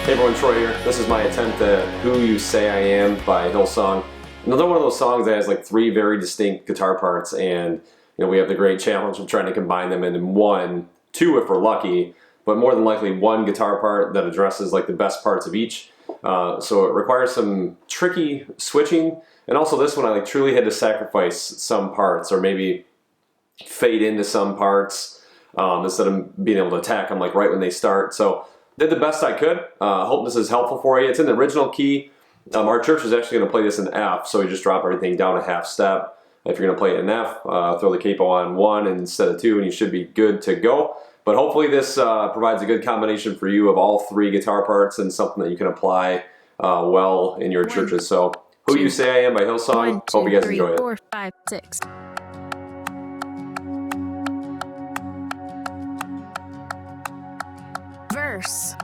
Hey everyone, Troy here. This is my attempt at Who You Say I Am by Hillsong. Another one of those songs that has like three very distinct guitar parts, and we have the great challenge of trying to combine them into one, two if we're lucky, but more than likely one guitar part that addresses like the best parts of each. So it requires some tricky switching, and also this one I like truly had to sacrifice some parts or maybe fade into some parts instead of being able to attack them like right when they start. So did the best I could. Hope this is helpful for you. It's in the original key. Our church is actually going to play this in F, so we just drop everything down a half step. If you're going to play it in F, throw the capo on 1 instead of 2, and you should be good to go. But hopefully this provides a good combination for you of all three guitar parts and something that you can apply well in your churches. So, Who You Say I Am by Hillsong. Hope you guys enjoy it. 4, 5, 6. Verse.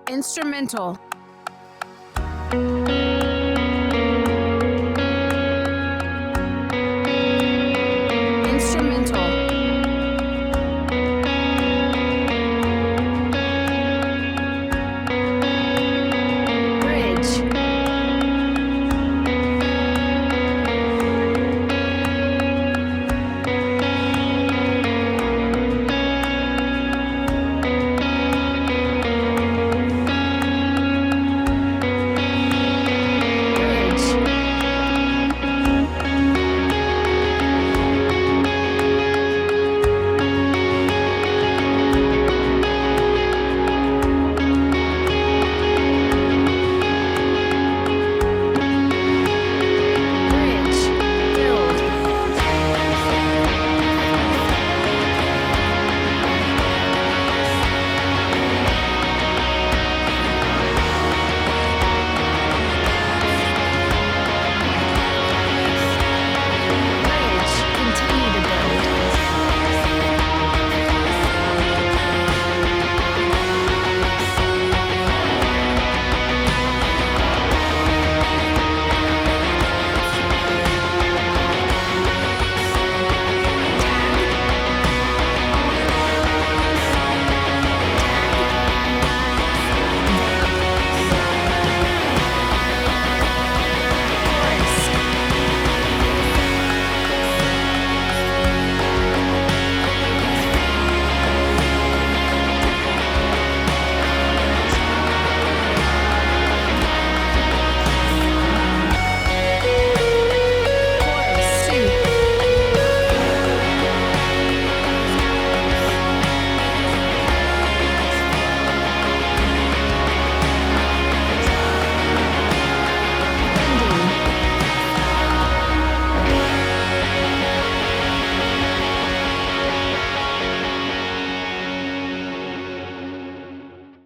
Instrumental.